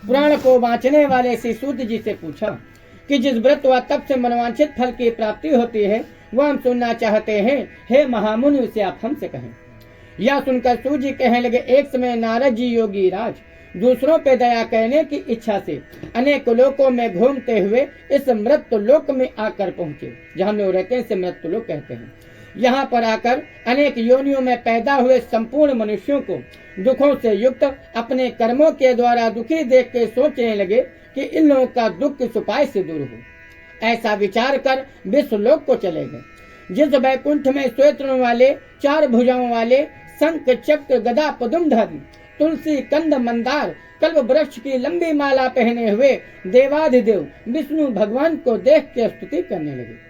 पुराण को वाँचने वाले श्री सूत जी से पूछा कि जिस व्रत व तप से मनवांछित फल की प्राप्ति होती है वह हम सुनना चाहते हैं। हे महामुनि, उसे आप हमसे कहें। यह सुनकर सूत जी कहने लगे, एक समय नारद जी योगी राज दूसरों पे दया करने की इच्छा से अनेक लोकों में घूमते हुए इस मृत्यु लोक में आकर पहुंचे। जहाँ लोग रहते हैं इसे मृत्यु लोक कहते हैं। यहाँ पर आकर अनेक योनियों में पैदा हुए संपूर्ण मनुष्यों को दुखों से युक्त अपने कर्मों के द्वारा दुखी देख के सोचने लगे कि इन लोगों का दुख किस उपाय से दूर हो। ऐसा विचार कर विश्वलोक को चले गए। जिस वैकुंठ में श्वेत वाले 4 भुजाओं वाले शंख चक्र गदा पद्मधारी तुलसी कंद मंदार कल्प वृक्ष की लंबी माला पहने हुए देवाधिदेव विष्णु भगवान को देख के स्तुति करने लगे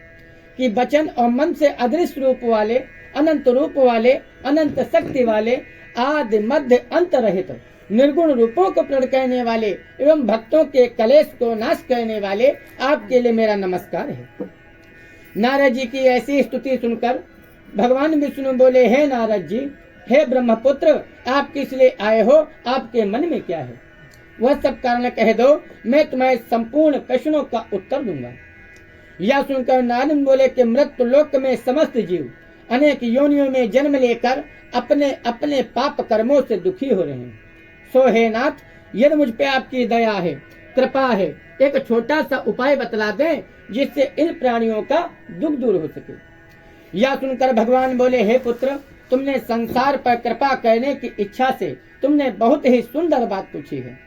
कि वचन और मन से अदृश्य रूप वाले, अनंत रूप वाले, अनंत शक्ति वाले, आदि मध्य अंत रहित निर्गुण रूपों को प्रकट करने वाले एवं भक्तों के कलेश को नाश करने वाले आपके लिए मेरा नमस्कार है। नारद जी की ऐसी स्तुति सुनकर भगवान विष्णु बोले, हे नारद जी, हे ब्रह्मपुत्र, आप किस लिए आए हो? आपके मन में क्या है? वह सब कारण कह दो, मैं तुम्हारे संपूर्ण प्रश्नों का उत्तर दूंगा। यह सुनकर नारद बोले कि मृत्यु लोक में समस्त जीव अनेक योनियों में जन्म लेकर अपने अपने पाप कर्मों से दुखी हो रहे हैं। सो हे नाथ, यदि मुझ पे आपकी दया है, कृपा है, एक छोटा सा उपाय बतला दें जिससे इन प्राणियों का दुख दूर हो सके। यह सुनकर भगवान बोले, हे पुत्र, तुमने संसार पर कृपा करने की इच्छा से तुमने बहुत ही सुंदर बात पूछी है,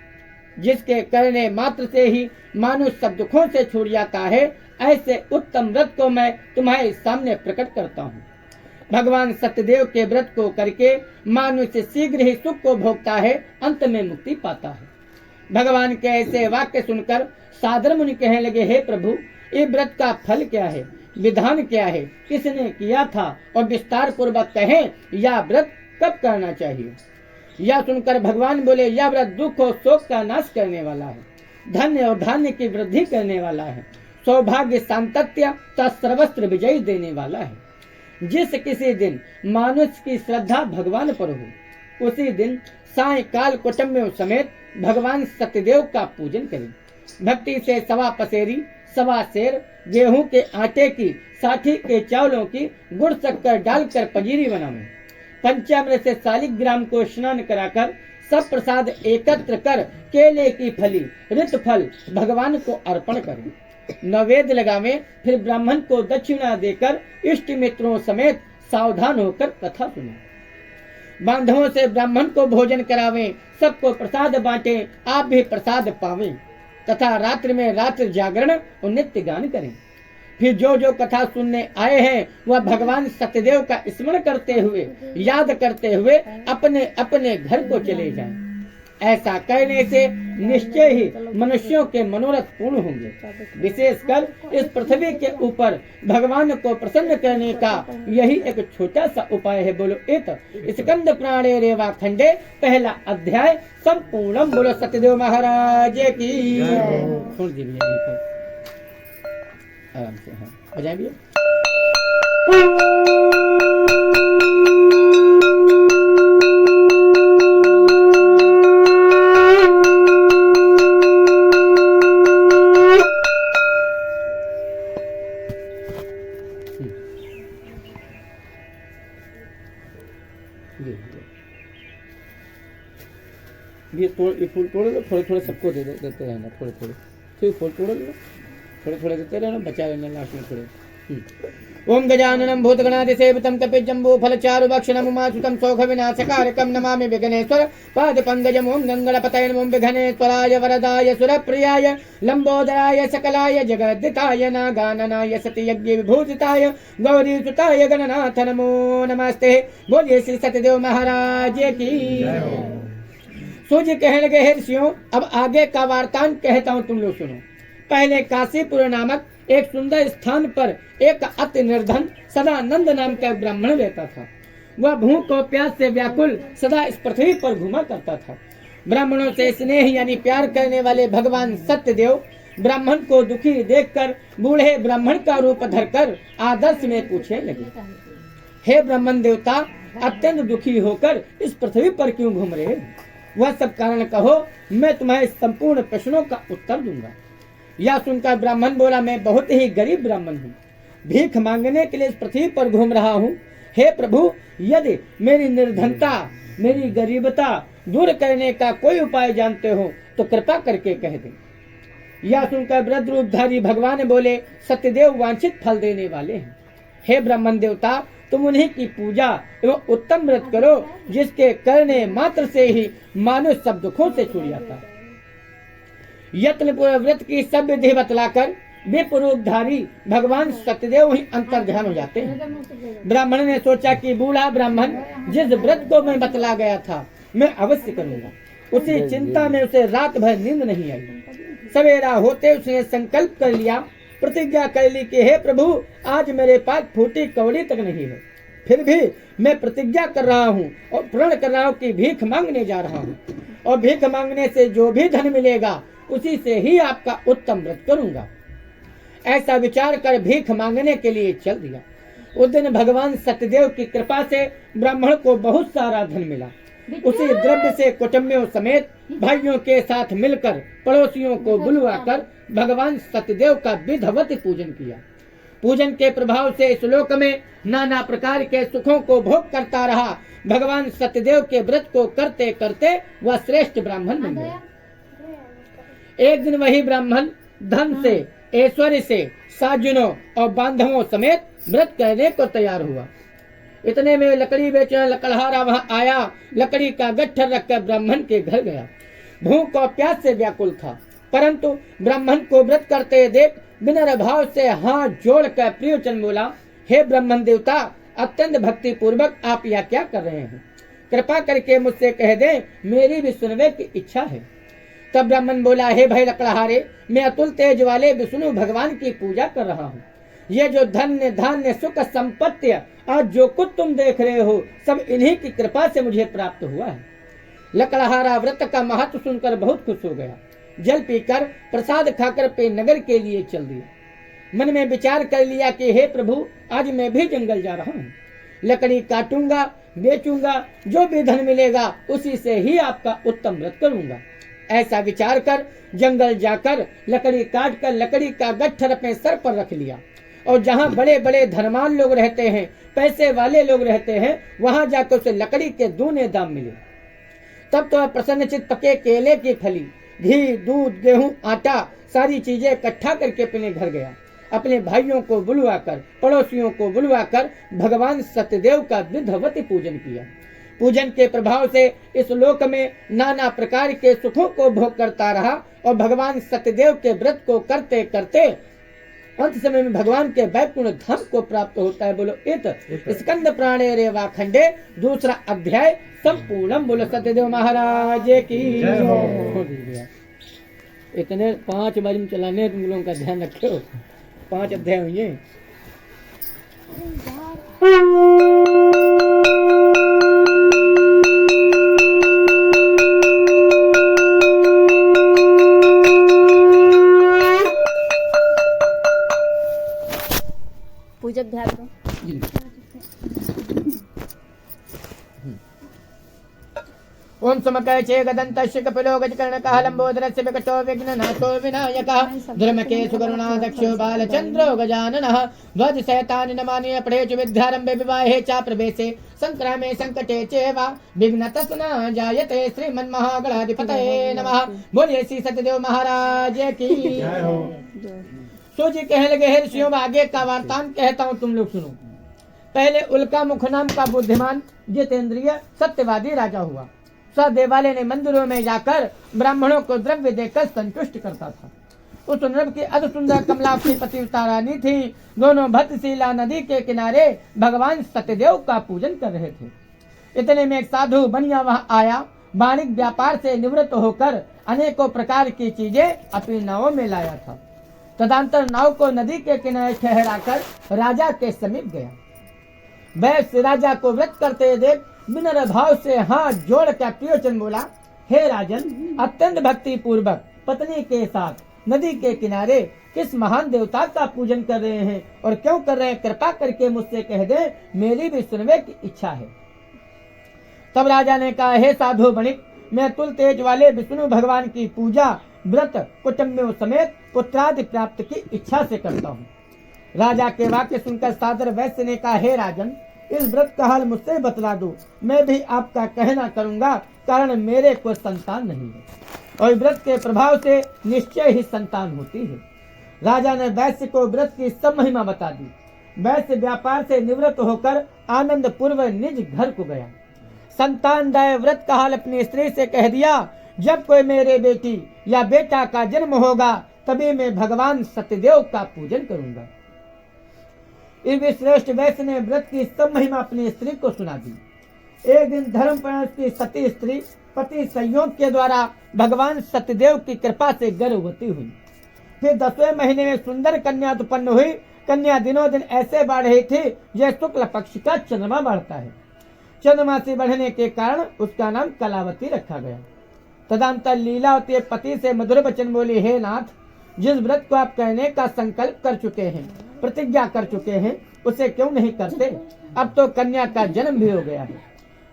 जिसके करने मात्र से ही मानुष सब दुखों से छूट जाता है। ऐसे उत्तम व्रत को मैं तुम्हारे सामने प्रकट करता हूँ। भगवान सत्यदेव के व्रत को करके मानुष्य शीघ्र ही सुख को भोगता है, अंत में मुक्ति पाता है। भगवान के ऐसे वाक्य सुनकर सादर मुनि कहने लगे, हे प्रभु, ये व्रत का फल क्या है, विधान क्या है, किसने किया था और विस्तार पूर्वक कहें यह व्रत कब करना चाहिए। यह सुनकर भगवान बोले, यह व्रत दुख और शोक का नाश करने वाला है, धन्य और धान्य की वृद्धि करने वाला है, सौभाग्य सांतत्य तथा सर्वस्त्र विजय देने वाला है। जिस किसी दिन मानुष की श्रद्धा भगवान पर हो, उसी दिन सायकाल कुटुंबियों समेत भगवान सत्यदेव का पूजन करें। भक्ति से 1.25 पसेरी, 1.25 सेर गेहूं के आटे की, 60 के चावलों की गुड़ शक्कर डालकर पंजीरी बनावें। पंचामृत से 40 ग्राम को स्नान कराकर सब प्रसाद एकत्र कर केले की फली, ऋत फल भगवान को अर्पण करें। नैवेद्य लगावें, फिर ब्राह्मण को दक्षिणा देकर इष्ट मित्रों समेत सावधान होकर कथा सुनें। बांधवों से ब्राह्मण को भोजन करावें, सबको प्रसाद बांटें, आप भी प्रसाद पावें तथा रात्रि में रात्रि जागरण और नित्य गान करें। फिर जो जो कथा सुनने आए हैं वह भगवान सत्यदेव का स्मरण करते हुए, याद करते हुए अपने अपने घर को चले जाएं। ऐसा करने से निश्चय ही मनुष्यों के मनोरथ पूर्ण होंगे। विशेषकर इस पृथ्वी के ऊपर भगवान को प्रसन्न करने का यही एक छोटा सा उपाय है। बोलो इत स्कंद प्राणे रेवा खंडे पहला अध्याय संपूर्णम। बोलो सत्यदेव महाराज की। सुन दीजिए आराम से, हाँ बजाएं भैया। ये फूल तोड़ लो, थोड़े थोड़े सबको देते रहना, थोड़े थोड़े ठीक फूल तोड़ लो, थोड़े थोड़े देते रहना, बचा लेना लास्ट में थोड़े। ओम गजाननम भूतगणाधिसेवितं कपिजम्बू फलचारुभक्षणं उमासुतं शोकविनाशकारकं नमामि विघ्नेश्वर पादपङ्कजम्। ओम गङ्गणपतये नमो विघ्नेश्वराय वरदाय सुरप्रियाय लंबोदराय सकलाय जगद्दिताय नागाननाय सत्ययज्ञ विभूषिताय गौरीसुताय गणनाथ नमो नमस्ते। बोलिए श्री सत्यदेव महाराज की। सूर्य कहने लगे, हे ऋषियों, अब आगे का वार्तान कहता हूँ, तुम लोग सुनो। पहले काशीपुर नामक एक सुंदर स्थान पर एक अति निर्धन सदानंद नाम का ब्राह्मण रहता था। वह भूख और प्यास से व्याकुल सदा इस पृथ्वी पर घूमा करता था। ब्राह्मणों से स्नेह यानी प्यार करने वाले भगवान सत्यदेव ब्राह्मण को दुखी देखकर बूढ़े ब्राह्मण का रूप धरकर आदर्श में पूछने लगे, हे ब्राह्मण देवता, अत्यंत दुखी होकर इस पृथ्वी पर क्यों घूम रहे? वह सब कारण कहो, मैं तुम्हारे संपूर्ण प्रश्नों का उत्तर दूंगा। यह सुनकर ब्राह्मण बोला, मैं बहुत ही गरीब ब्राह्मण हूँ, भीख मांगने के लिए इस पृथ्वी पर घूम रहा हूँ। हे प्रभु, यदि मेरी निर्धनता, मेरी गरीबता दूर करने का कोई उपाय जानते हो तो कृपा करके कह दें। यह सुनकर वृद्ध रूपधारी भगवान बोले, सत्यदेव वांछित फल देने वाले हैं। हे ब्राह्मण देवता, तुम उन्हीं की पूजा एवं उत्तम व्रत करो, जिसके करने मात्र से ही मानव सब दुखों से छूट जाता है। यत्न पूर्वक व्रत की सब विधि बतलाकर विप्रूपधारी भगवान सत्यदेव ही अंतर्ध्यान हो जाते हैं। ब्राह्मण ने सोचा कि बूढ़ा ब्राह्मण जिस व्रत को मैं बतला गया था, मैं अवश्य करूंगा। उसी चिंता में उसे रात भर नींद नहीं आई। सवेरा होते उसने संकल्प कर लिया, प्रतिज्ञा कर ली कि हे प्रभु, आज मेरे पास फूटी कौड़ी तक नहीं है, फिर भी मैं प्रतिज्ञा कर रहा हूँ और प्रण कर रहा हूँ कि भीख मांगने जा रहा हूँ, और भीख मांगने से जो भी धन मिलेगा उसी से ही आपका उत्तम व्रत करूंगा। ऐसा विचार कर भीख मांगने के लिए चल दिया। उस दिन भगवान सत्यदेव की कृपा से ब्राह्मण को बहुत सारा धन मिला। उसी द्रव्य से कुटुंबियों समेत भाइयों के साथ मिलकर पड़ोसियों को बुलवाकर भगवान सत्यदेव का विधिवत पूजन किया। पूजन के प्रभाव से इस लोक में नाना प्रकार के सुखों को भोग करता रहा। भगवान सत्यदेव के व्रत को करते करते वह श्रेष्ठ ब्राह्मण बन गया। एक दिन वही ब्राह्मण धन से, ऐश्वर्य से, साजनों और बांधवों समेत व्रत करने को तैयार हुआ। इतने में लकड़ी बेचने लकड़हारा वहां आया। लकड़ी का गट्ठर रखकर ब्राह्मण के घर गया। भूख और प्यास से व्याकुल था, परंतु ब्राह्मण को व्रत करते देख विनम्र भाव से हाथ जोड़कर प्रियवचन बोला, हे ब्राह्मण देवता, अत्यंत भक्ति पूर्वक आप यह क्या कर रहे हैं? कृपा करके मुझसे कह दे, मेरी भी सुनने की इच्छा है। तब ब्राह्मण बोला, हे भाई लकड़हारे, मैं अतुल तेज वाले विष्णु भगवान की पूजा कर रहा हूँ। ये जो धन्य धान्य सुख संपत्ति आज जो कुछ तुम देख रहे हो, सब इन्हीं की कृपा से मुझे प्राप्त हुआ है। लकड़हारा व्रत का महत्व सुनकर बहुत खुश हो गया। जल पीकर प्रसाद खाकर पे नगर के लिए चल दिया। मन में विचार कर लिया कि हे प्रभु, आज मैं भी जंगल जा रहा हूँ, लकड़ी काटूंगा, बेचूंगा, जो भी धन मिलेगा उसी से ही आपका उत्तम व्रत करूंगा। ऐसा विचार कर जंगल जाकर लकड़ी काट कर लकड़ी का गट्ठर अपने सर पर रख लिया, और जहाँ बड़े बड़े धनवान लोग रहते हैं, पैसे वाले लोग रहते हैं, वहां जाकर उसे लकड़ी के दूने दाम मिले। तब तो प्रसन्नचित पके केले की फली, घी, दूध, गेहूं, आटा, सारी चीजें इकट्ठा करके अपने घर गया। अपने भाइयों को बुलवाकर, पड़ोसियों को बुलवाकर भगवान सत्यदेव का विधिवत पूजन किया। पूजन के प्रभाव से इस लोक में नाना प्रकार के सुखों को भोग करता रहा, और भगवान सत्यदेव के व्रत को करते करते अंत समय में भगवान के वैकुंठ धाम को प्राप्त होता है। बोलो इत स्कंद प्राणे रेवा खंडे, दूसरा अध्याय संपूर्णम। बोलो सत्यदेव महाराज की। इतने 5 बार चलाने, तुम लोगों का ध्यान रखो, 5 अध्याय हुए। पूजक ध्यान दो। ओम समकचे गदंतस्य कपिलो गजकर्णकः लंबोदरस्य विकटो विघ्ननाशो विनायकः धर्मकेशु करुणादक्षो बालचन्द्रो गजाननः ध्वज शैतानि नमानि पठेषु विद्यारम्भे विवाहे च प्रवेशे संक्रामे संकटे चैव विघ्नतस्न जायते श्रीमन्महागणाधिपतये नमः। बोलिए श्री सत्यदेव महाराज की। सो जी कहने लगे, हे ऋषियों, आगे का वार्तान कहता हूँ, तुम लोग सुनो। पहले उल्का मुख नाम का बुद्धिमान जितेंद्रिय सत्यवादी राजा हुआ। सह देवालय ने मंदिरों में जाकर ब्राह्मणों को द्रव्य देकर संतुष्ट करता था। उस नृप की अति सुंदर कमलापति पतिव्रता रानी थी। दोनों भद्रशिला नदी के किनारे भगवान सत्यदेव का पूजन कर रहे थे। इतने में एक साधु बनिया वहां आया। वाणिज्य व्यापार से निवृत्त होकर अनेकों प्रकार की चीजें अपनी नावों में लाया था। तदंतर नाव को नदी के किनारे ठहराकर राजा के समीप गया। वैश्य राजा को व्रत करते देख विनम्र भाव से हाथ जोड़कर प्रियवचन बोला, हे राजन, अत्यंत भक्ति पूर्वक पत्नी के साथ नदी के किनारे किस महान देवता का पूजन कर रहे हैं और क्यों कर रहे हैं? कृपा करके मुझसे कह दे, मेरी भी सुनने की इच्छा है। तब राजा ने कहा, हे साधु बणिक, मैं तुल तेज वाले विष्णु भगवान की पूजा व्रत कुटुंबियों समेत पुत्रादि प्राप्त की इच्छा से करता हूँ। राजा के वाक्य सुनकर सादर वैश्य ने कहा, हे राजन, इस व्रत का हाल मुझसे बतला दो, मैं भी आपका कहना करूंगा, कारण मेरे को संतान नहीं है और व्रत के प्रभाव से निश्चय ही संतान होती है। राजा ने वैश्य को व्रत की सब महिमा बता दी। वैश्य व्यापार से निवृत्त होकर आनंद पूर्व निज घर को गया। संतान दाय व्रत का हाल अपनी स्त्री से कह दिया, जब कोई मेरे बेटी या बेटा का जन्म होगा तभी मैं भगवान सत्यदेव का पूजन करूंगा। इस श्रेष्ठ वैश्य ने व्रत की सब महिमा अपनी स्त्री को सुना दी। एक दिन धर्मपरायण की सती स्त्री पति संयोग के द्वारा भगवान सत्यदेव की कृपा से गर्भवती हुई। फिर 10वें महीने में सुंदर कन्या उत्पन्न हुई। कन्या दिनों दिन ऐसे बढ़ रही थी जैसे शुक्ल पक्ष का चंद्रमा बढ़ता है। चंद्रमासी बढ़ने के कारण उसका नाम कलावती रखा गया। तदंतर लीलावती पति से मधुर वचन बोली, हे नाथ, जिस व्रत को आप कहने का संकल्प कर चुके हैं, प्रतिज्ञा कर चुके हैं, उसे क्यों नहीं करते? अब तो कन्या का जन्म भी हो गया है।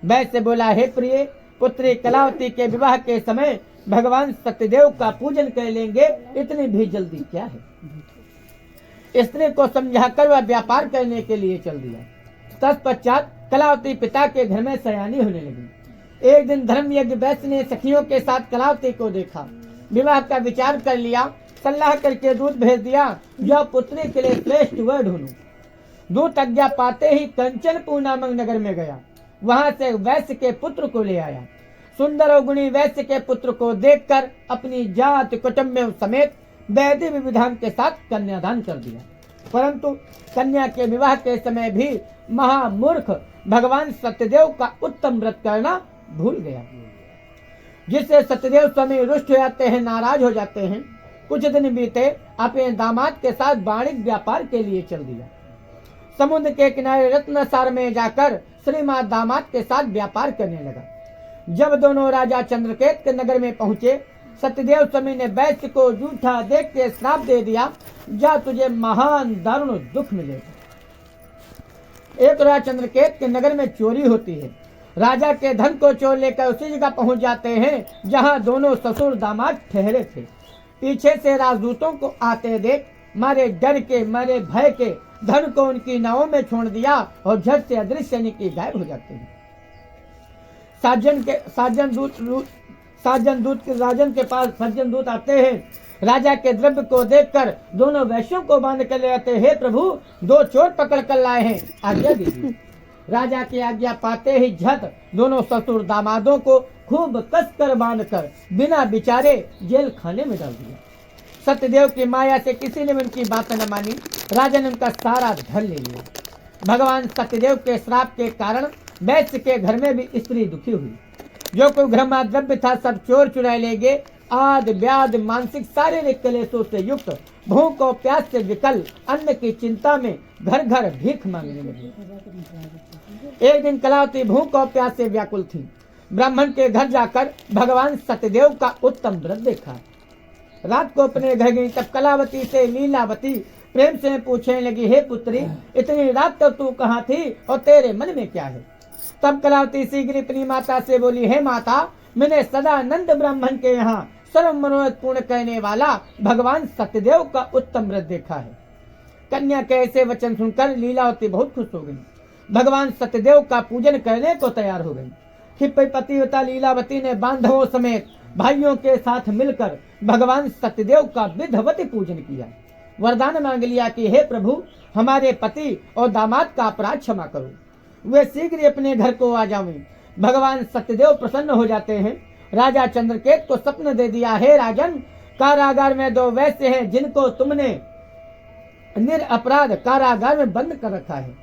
वैसे बोला, हे प्रिय, पुत्री कलावती के विवाह के समय भगवान सत्यदेव का पूजन कर लेंगे, इतनी भी जल्दी क्या है? स्त्री को समझाकर वह व्यापार करने के लिए चल दिया। तत्पश्चात कलावती पिता के घर में सयानी होने लगी। एक दिन धर्मयज्ञ वैश्य ने सखियों के साथ कलावती को देखा, विवाह का विचार कर लिया, सलाह करके दूत भेज दिया, जो पुत्री के लिए श्रेष्ठ वर ढूंढूं। दूत आज्ञा पाते ही कंचनपुर नामक नगर में गया। वहां से वैश्य के पुत्र को ले आया। सुंदर और गुणी वैश्य के पुत्र को देखकर अपनी जात कुटुंब समेत वैदिक विधान के साथ कन्यादान कर दिया। परंतु कन्या के विवाह के समय भी महामूर्ख भगवान सत्यदेव का उत्तम व्रत करना भूल गया, जिससे सत्यदेव स्वामी रुष्ट हो जाते हैं, नाराज हो जाते हैं। कुछ दिन बीते, अपने दामाद के साथ वाणिज्य व्यापार के लिए चल दिया। समुद्र के किनारे रत्नसार में जाकर श्रीमान दामाद के साथ व्यापार करने लगा। जब दोनों राजा चंद्रकेत के नगर में पहुंचे, सत्यदेव स्वामी ने वैश्य को जूठा देख के श्राप दे दिया, जा तुझे महान दारुण दुख मिलेगा। एक राजा चंद्रकेत के नगर में चोरी होती है। राजा के धन को चोर लेकर उसी जगह पहुंच जाते हैं जहां दोनों ससुर दामाद ठहरे थे। पीछे से राजदूतों को आते देख मारे डर के, मारे भय के धन को उनकी नावों में छोड़ दिया और झट से अदृश्य निकल गायब हो जाते हैं। राजन के पास सज्जन दूत आते हैं। राजा के द्रव्य को देखकर दोनों वैश्यों को बांध कर ले आते, हे प्रभु, 2 चोर पकड़ कर लाए हैं, आज्ञा दीजिए। राजा की आज्ञा पाते ही झट दोनों ससुर दामादों को खूब कसकर बांधकर बिना विचारे जेल खाने में डाल दिया। सत्यदेव की माया से किसी ने उनकी बात न मानी। राजा ने उनका सारा धन ले लिया। भगवान सत्यदेव के श्राप के कारण वैश्य के घर में भी स्त्री दुखी हुई। जो कोई घरमा द्रव्य था सब चोर चुराए ले गए। आद व्याध मानसिक शारीरिक कलेशों से युक्त, भूख और प्यास से विकल, अन्न की चिंता में घर घर भीख मांगने लगे। एक दिन कलावती भूख और प्यास से व्याकुल थी। ब्राह्मण के घर जाकर भगवान सत्यदेव का उत्तम व्रत देखा। रात को अपने घर गई, तब कलावती से लीलावती प्रेम से पूछने लगी, हे पुत्री, इतनी रात तक तू कहाँ थी और तेरे मन में क्या है? तब कलावती शीघ्र अपनी माता से बोली, हे माता, मैंने सदानंद ब्राह्मण के यहाँ सर्व मनोरथ पूर्ण करने वाला भगवान सत्यदेव का उत्तम व्रत देखा है। कन्या के ऐसे वचन सुनकर लीलावती बहुत खुश हो गई। भगवान सत्यदेव का पूजन करने को तैयार हो गई। फिर पतिव्रता लीलावती ने बांधवों समेत भाइयों के साथ मिलकर भगवान सत्यदेव का विधिवत पूजन किया। वरदान मांग लिया कि हे प्रभु, हमारे पति और दामाद का अपराध क्षमा करो, वे शीघ्र अपने घर को आ जावें। भगवान सत्यदेव प्रसन्न हो जाते हैं। राजा चंद्रकेत को स्वप्न दे दिया, हे राजन, कारागार में 2 वैश्य हैं जिनको तुमने निरपराध कारागार में बंद कर रखा है।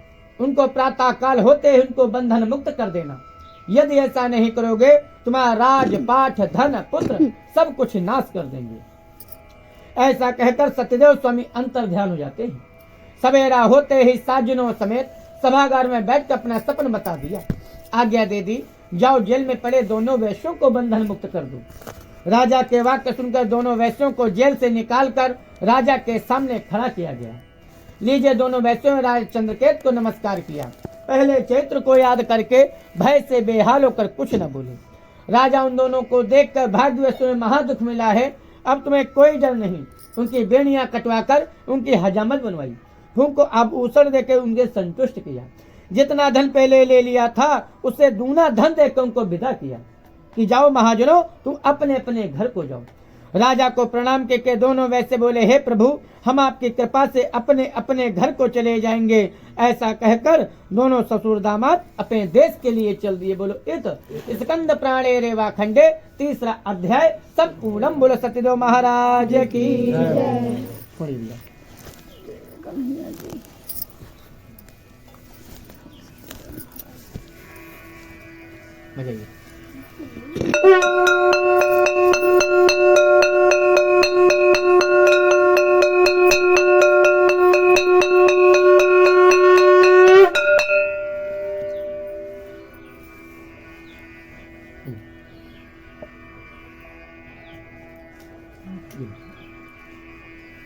उनको प्रातः काल होते ही उनको बंधन मुक्त कर देना। यदि ऐसा नहीं करोगे, तुम्हारा राज पाठ धन पुत्र सब कुछ नाश कर देंगे। ऐसा कहकर सत्यदेव स्वामी अंतर ध्यान हो जाते हैं। सवेरा होते ही साजनों समेत सभागार में बैठकर अपना सपन बता दिया। आज्ञा दे दी, जाओ जेल में पड़े दोनों वैश्यों को बंधन मुक्त कर दो। राजा के वाक्य सुनकर दोनों वैश्यों को जेल से निकालकर राजा के सामने खड़ा किया गया। लीजिए, दोनों वैश्यों ने राजा चंद्रकेत को नमस्कार किया। पहले चैत्र को याद करके भय से बेहाल होकर कुछ न बोले। राजा उन दोनों को देखकर भाग्यवश तुम्हें महादुख मिला है, अब तुम्हें कोई डर नहीं। उनकी बेड़ियां कटवाकर उनकी हजामत बनवाई, भूख को आभूषण देकर उनके संतुष्ट किया। जितना धन पहले ले लिया था उससे दूना धन देकर उनको विदा किया कि जाओ महाजनों, तुम अपने अपने घर को जाओ। राजा को प्रणाम के दोनों वैसे बोले, हे प्रभु, हम आपकी कृपा से अपने अपने घर को चले जाएंगे। ऐसा कहकर दोनों ससुर दामाद अपने देश के लिए चल दिए। बोलो इत स्कंद प्राणे रेवा खंडे 3रा अध्याय संपूर्णम। बोलो सत्यदेव महाराज की मजा।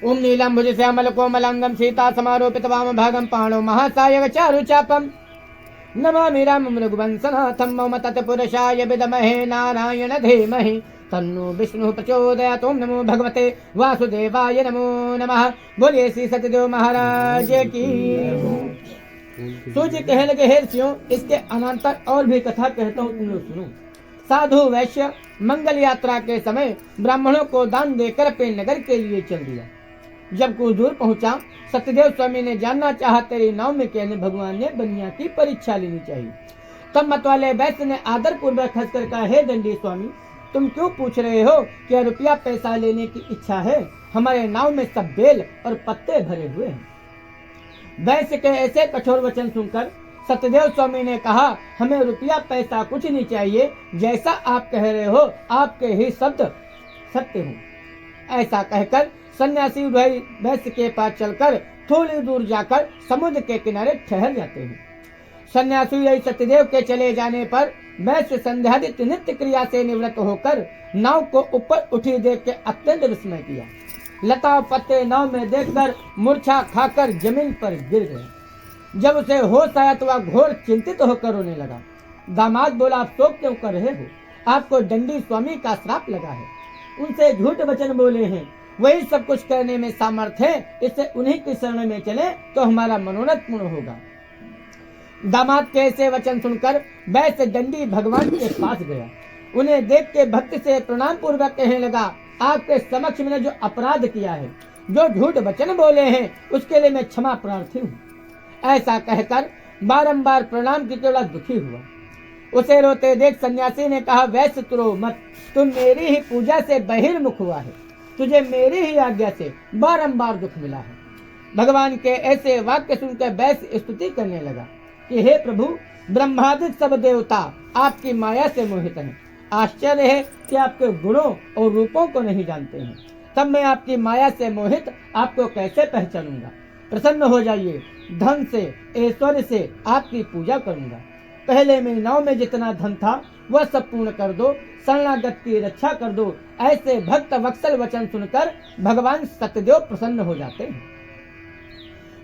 ओम नीलम भुज श्यामल कोमलांगम सीता समारोपित वाम भागम पाणो महासायक चारु चापम नमामि रामं रघुवंशनाथं मम तत्पुरुषाय विद्महे नारायण धीमहि तन्नो विष्णु प्रचोदयात्। ओम नमो भगवते वासुदेवाय नमो नमः। बोलिए श्री सत्यदेव महाराज की। सूर्य कहने लगे, हे ऋषियों, इसके अनंतर और भी कथा कहता हूँ, तुम लोग सुनो। साधु वैश्य मंगल यात्रा के समय ब्राह्मणों को दान देकर अपने नगर के लिए चल दिया। जब कुछ दूर पहुंचा, सत्यदेव स्वामी ने जानना चाहा, तेरी नाव में कहने भगवान ने बनिया की परीक्षा लेनी चाहिए। तब मतवाले वैश्य ने आदर पूर्वक हंसकर कहा, हे दंडी स्वामी, तुम क्यों पूछ रहे हो? क्या रुपया पैसा लेने की इच्छा है? हमारे नाव में सब बेल और पत्ते भरे हुए हैं। वैश्य के ऐसे कठोर वचन सुनकर सत्यदेव स्वामी ने कहा, हमें रुपया पैसा कुछ नहीं चाहिए, जैसा आप कह रहे हो आपके ही शब्द सत्य हो। ऐसा कहकर सन्यासी वैश्य के पास चलकर थोड़ी दूर जाकर समुद्र के किनारे ठहर जाते हैं। सन्यासी सत्यदेव के चले जाने पर वैश्य संध्यादित नित्य क्रिया से निवृत्त होकर नाव को ऊपर उठी देख के अत्यंत विस्मय किया। लता पत्ते नाव में देखकर मूर्छा खाकर जमीन पर गिर गए। जब उसे होश आया तो वह घोर चिंतित होकर रोने लगा। दामाद बोला, आप शोक क्यों कर रहे हो? आपको दंडी स्वामी का श्राप लगा है, उनसे झूठ वचन बोले हैं, वही सब कुछ करने में सामर्थ्य है, इससे उन्हीं की शरण में चले तो हमारा मनोरथ पूर्ण होगा। दामाद के ऐसे वचन सुनकर वैश्य दंडी भगवान के पास गया। उन्हें देख के भक्ति से प्रणाम पूर्वक कहने लगा, आपके समक्ष मैंने जो अपराध किया है, जो झूठ वचन बोले हैं, उसके लिए मैं क्षमा प्रार्थी हूँ। ऐसा कहकर बारंबार प्रणाम की केवल दुखी हुआ। उसे रोते देख सन्यासी ने कहा, वैश्य तुरो मत, तुम मेरी ही पूजा से बहिर्मुख हुआ है, तुझे मेरी ही आज्ञा से बारंबार दुख मिला है। भगवान के ऐसे वाक्य सुनकर वैश्य स्तुति करने लगा कि हे प्रभु, ब्रह्मादि सब देवता आपकी माया से मोहित हैं। आश्चर्य है कि आपके गुणों और रूपों को नहीं जानते हैं। तब मैं आपकी माया से मोहित आपको कैसे पहचानूंगा? प्रसन्न हो जाइए, धन से ऐश्वर्य से आपकी पूजा करूंगा। पहले मेरी नाव में जितना धन था वह सब पूर्ण कर दो, शरणागत की रक्षा कर दो। ऐसे भक्त वत्सल वचन सुनकर भगवान सत्यदेव प्रसन्न हो जाते हैं।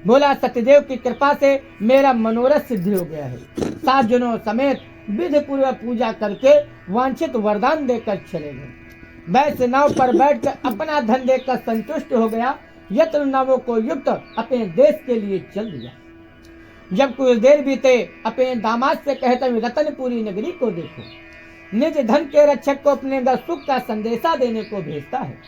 बोला, सत्यदेव की कृपा से मेरा मनोरथ सिद्ध हो गया है। 7 जनों समेत विधि पूर्वक पूजा करके वांछित वरदान देकर चले गए। वैश्य नाव पर बैठकर अपना धन देकर संतुष्ट हो गया। यत्र नावों को युक्त अपने देश के लिए चल दिया। जब कुछ देर बीते, अपने दामाद से कहता हूँ, रतनपुरी नगरी को देखो। निज धन के रक्षक को अपने घर सुख का संदेशा देने को भेजता है।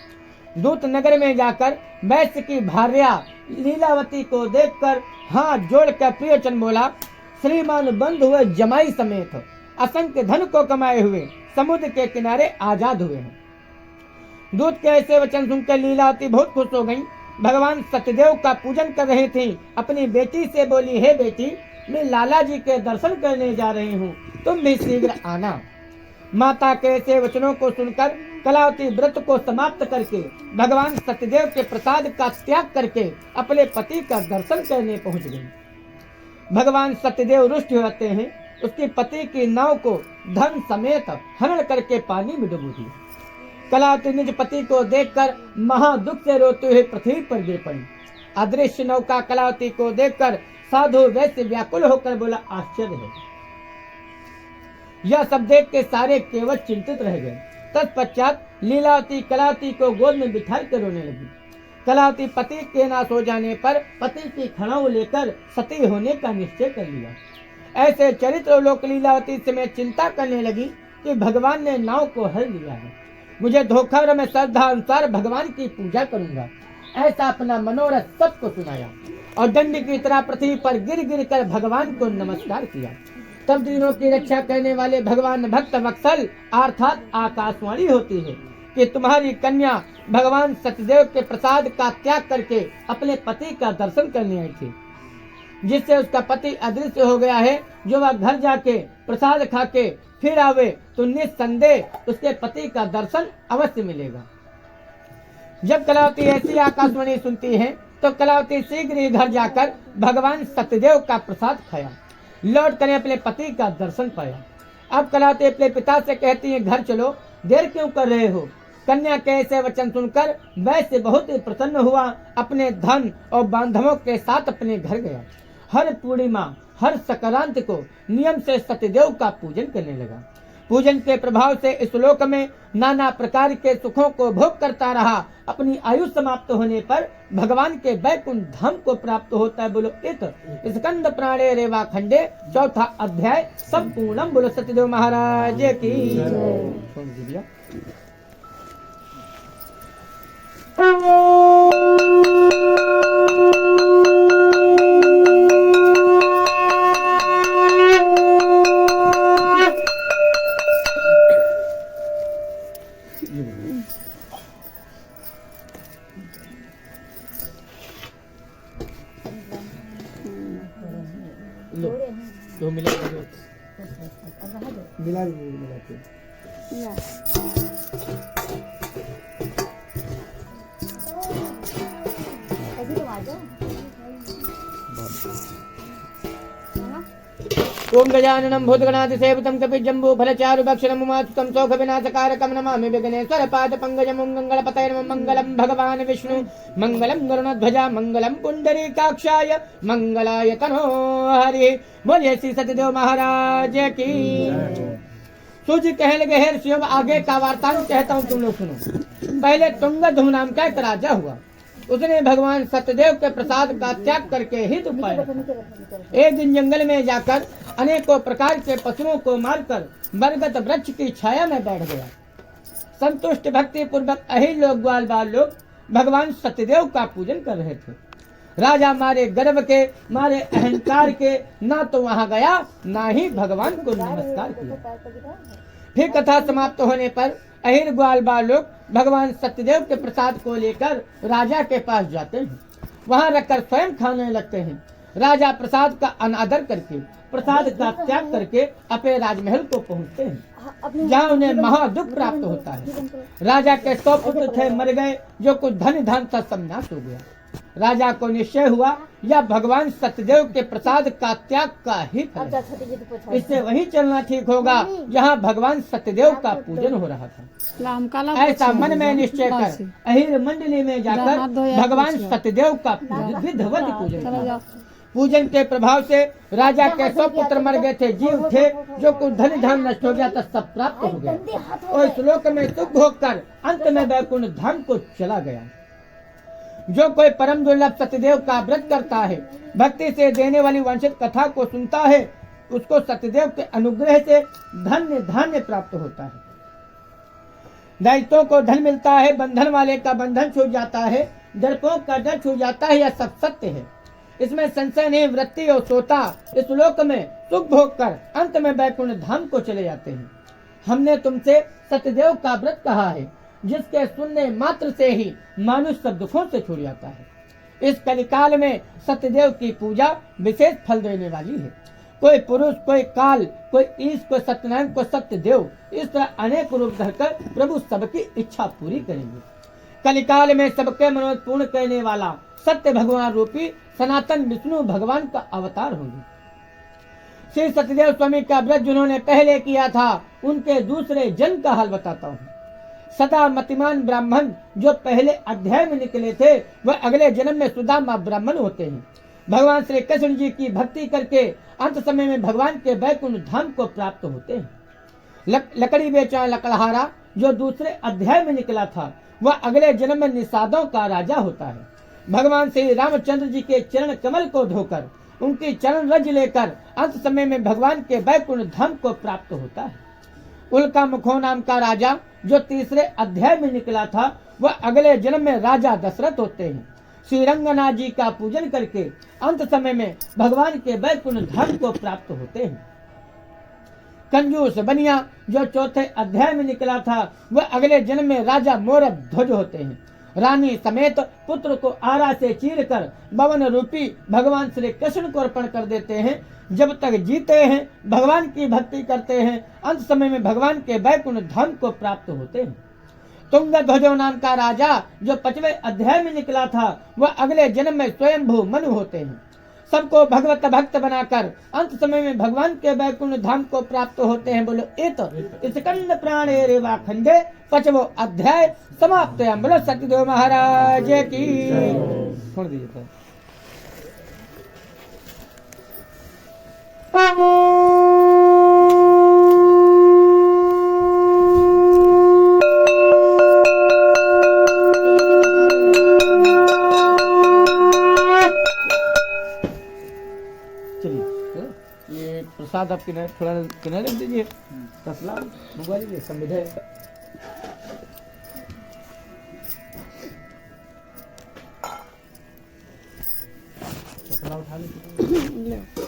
दूत नगर में जाकर वैश्य की भार्या लीलावती को देखकर हाथ जोड़कर प्रियवचन बोला, श्रीमान बंद हुए जमाई समेत असंख्य धन को कमाए हुए समुद्र के किनारे आजाद हुए हैं। दूत के ऐसे वचन सुनकर लीलावती बहुत खुश हो गई। भगवान सत्यदेव का पूजन कर रही थी। अपनी बेटी से बोली, हे बेटी, मैं लाला जी के दर्शन करने जा रही हूँ, तुम भी शीघ्र आना। माता के ऐसे वचनों को सुनकर कलावती व्रत को समाप्त करके भगवान सत्यदेव के प्रसाद का त्याग करके अपने पति का दर्शन करने पहुंच गई। भगवान सत्यदेव रुष्ट होते हैं। उसके पति की नाव को धन समेत हरण करके पानी में डुबो दिया। कलावती निज पति को देखकर महादुख से रोते हुए पृथ्वी पर गिर पड़ी। अदृश्य नौका कलावती को देखकर साधु वैश्य व्याकुल होकर बोला, आश्चर्य है, यह सब देख के सारे केवट चिंतित रह गए। तत्पश्चात लीलावती कलावती को गोद में बिठा कर रोने लगी। कलावती पति के नाश हो जाने पर पति की खड़ाऊ लेकर सती होने का निश्चय कर लिया। ऐसे चरित्र लोक लीलावती से मैं चिंता करने लगी कि भगवान ने नाव को हर लिया है। मुझे धोखा और मैं श्रद्धा अनुसार भगवान की पूजा करूंगा। ऐसा अपना मनोरथ सबको सुनाया और दंड की तरह पृथ्वी पर गिर गिर कर भगवान को नमस्कार किया। तब दिनों की रक्षा करने वाले भगवान भक्त वत्सल अर्थात आकाशवाणी होती है कि तुम्हारी कन्या भगवान सत्यदेव के प्रसाद का त्याग करके अपने पति का दर्शन करने आई थी, जिससे उसका पति अदृश्य हो गया है। जो वह घर जाके प्रसाद खा के फिर आवे तो निस्संदेह उसके पति का दर्शन अवश्य मिलेगा। जब कलावती ऐसी आकाशवाणी सुनती है तो कलावती शीघ्र ही घर जाकर भगवान सत्यदेव का प्रसाद खाया, लौट कर अपने पति का दर्शन पाया। अब कलावती अपने पिता से कहती है, घर चलो, देर क्यों कर रहे हो। कन्या के ऐसे वचन सुनकर वैश्य बहुत ही प्रसन्न हुआ, अपने धन और बांधवों के साथ अपने घर गया। हर पूर्णिमा हर संक्रांति को नियम से सत्यदेव का पूजन करने लगा। पूजन के प्रभाव से इस लोक में नाना प्रकार के सुखों को भोग करता रहा। अपनी आयु समाप्त होने पर भगवान के वैकुंठ धाम को प्राप्त होता है। बोलो इत स्कंद प्राणे रेवा खंडे 4था अध्याय संपूर्णम। बोलो सत्यदेव महाराज की। दो मिला ओम गजाननं भूतगणाधिसेवितं कपिजम्बू फलचारुभक्षणं उमासुतं शोकविनाशकारकं नमामि विघ्नेश्वर पादपङ्कजं मङ्गलपतये नमः। मङ्गलं भगवान् विष्णु मङ्गलं गरुणध्वजा मङ्गलं पुण्डरीकाक्षाय मङ्गलाय तनो हरि। बोलिए श्री सत्यदेव महाराज की। सूर्य कहने लगे, हे ऋषियों, आगे का वार्तान कहता हूँ, तुम लोग सुनो। पहले तुंगध्वज नाम का एक राजा हुआ। उसने भगवान सत्यदेव के प्रसाद का त्याग करके ही तो पाया। एक दिन जंगल में जाकर अनेकों प्रकार के पशुओं को मारकर बरगद वृक्ष की छाया में बैठ गया। संतुष्ट भक्ति पूर्वक अही लोग ग्वाल बाल लोग भगवान सत्यदेव का पूजन कर रहे थे। राजा मारे गर्व के मारे अहंकार के ना तो वहां गया ना ही भगवान को नमस्कार किया। फिर कथा समाप्त होने पर अहिर ग्वाल बाल लोग भगवान सत्यदेव के प्रसाद को लेकर राजा के पास जाते हैं। वहां रखकर स्वयं खाने लगते हैं। राजा प्रसाद का अनादर करके प्रसाद का त्याग करके अपने राजमहल को पहुंचते हैं, जहां उन्हें महा दुख प्राप्त होता है। राजा के 100 पुत्र थे, मर गए। जो कुछ धन धान था सब नाश हो गया। राजा को निश्चय हुआ यह भगवान सत्यदेव के प्रसाद का त्याग का ही फल है। इससे वहीं चलना ठीक होगा जहाँ भगवान सत्यदेव का पूजन हो रहा था। ऐसा मन में निश्चय कर अहिर मंडली में जाकर भगवान सत्यदेव का विधिवत पूजन। पूजन के प्रभाव से राजा के 100 पुत्र मर गए थे, जीव थे। जो कुछ धन धान नष्ट हो गया था सब प्राप्त हो गया और इस लोक में सुख भोग कर अंत में वैकुंठ धाम को चला गया। जो कोई परम दुर्लभ सत्यदेव का व्रत करता है, भक्ति से देने वाली वंशित कथा को सुनता है, उसको सत्यदेव के अनुग्रह से धन्य धान्य प्राप्त होता है। दायित्वों को धन मिलता है, बंधन वाले का बंधन छूट जाता है, डरपोक का डर छूट जाता है। यह सब सत्य है, इसमें संशय नहीं। वृत्ति और सोता इस लोक में सुख भोग कर अंत में वैकुंठ धाम को चले जाते हैं। हमने तुमसे सत्यदेव का व्रत कहा है, जिसके सुनने मात्र से ही मानुष सब दुखों से छूट जाता है। इस कलिकाल में सत्यदेव की पूजा विशेष फल देने वाली है। कोई पुरुष, कोई काल, कोई ईश, कोई सत्यनारायण, कोई सत्यदेव, इस तरह अनेक रूप धरकर प्रभु सबकी इच्छा पूरी करेंगे। कलिकाल में सबके मनोरथ पूर्ण करने वाला सत्य भगवान रूपी सनातन विष्णु भगवान का अवतार होंगे। श्री सत्यदेव स्वामी का व्रत जिन्होंने पहले किया था, उनके दूसरे जन्म का हाल बताता हूँ। सदा मतिमान ब्राह्मण जो पहले अध्याय में निकले थे, वह अगले जन्म में सुदामा ब्राह्मण होते हैं। भगवान श्री कृष्ण जी की भक्ति करके अंत समय में भगवान के वैकुंठ धाम को प्राप्त होते हैं। लकड़ी बेचा लकड़हारा जो दूसरे अध्याय में निकला था वह अगले जन्म में निषादों का राजा होता है। भगवान श्री रामचंद्र जी के चरण कमल को धोकर उनकी चरण रज लेकर अंत समय में भगवान के वैकुंठ धाम को प्राप्त होता है। उल्का मुखो नाम का राजा जो तीसरे अध्याय में निकला था वह अगले जन्म में राजा दशरथ होते हैं। श्री रंगनाथ जी का पूजन करके अंत समय में भगवान के वैकुंठ धाम को प्राप्त होते हैं। कंजूस बनिया जो चौथे अध्याय में निकला था वह अगले जन्म में राजा मोर ध्वज होते हैं। रानी समेत पुत्र को आरा से चीर कर भवन रूपी भगवान श्री कृष्ण को अर्पण कर देते हैं। जब तक जीते हैं भगवान की भक्ति करते हैं, अंत समय में भगवान के वैकुंठ धाम को प्राप्त होते हैं। तुंग ध्वजो नाम का राजा जो 5वें अध्याय में निकला था वह अगले जन्म में स्वयंभू मनु होते हैं। सबको भगवत भक्त बनाकर अंत समय में भगवान के वैकुंठ धाम को प्राप्त होते हैं। बोलो स्कंद प्राणे रेवा खंडे 5वां अध्याय समाप्त है। बोलो सत्यदेव महाराज की। छोड़ दीजिए। ये प्रसाद आप किनारे थोड़ा किनारे रख दीजिए। तसला मंगवा लीजिए संविधान। तसला उठा लीजिए।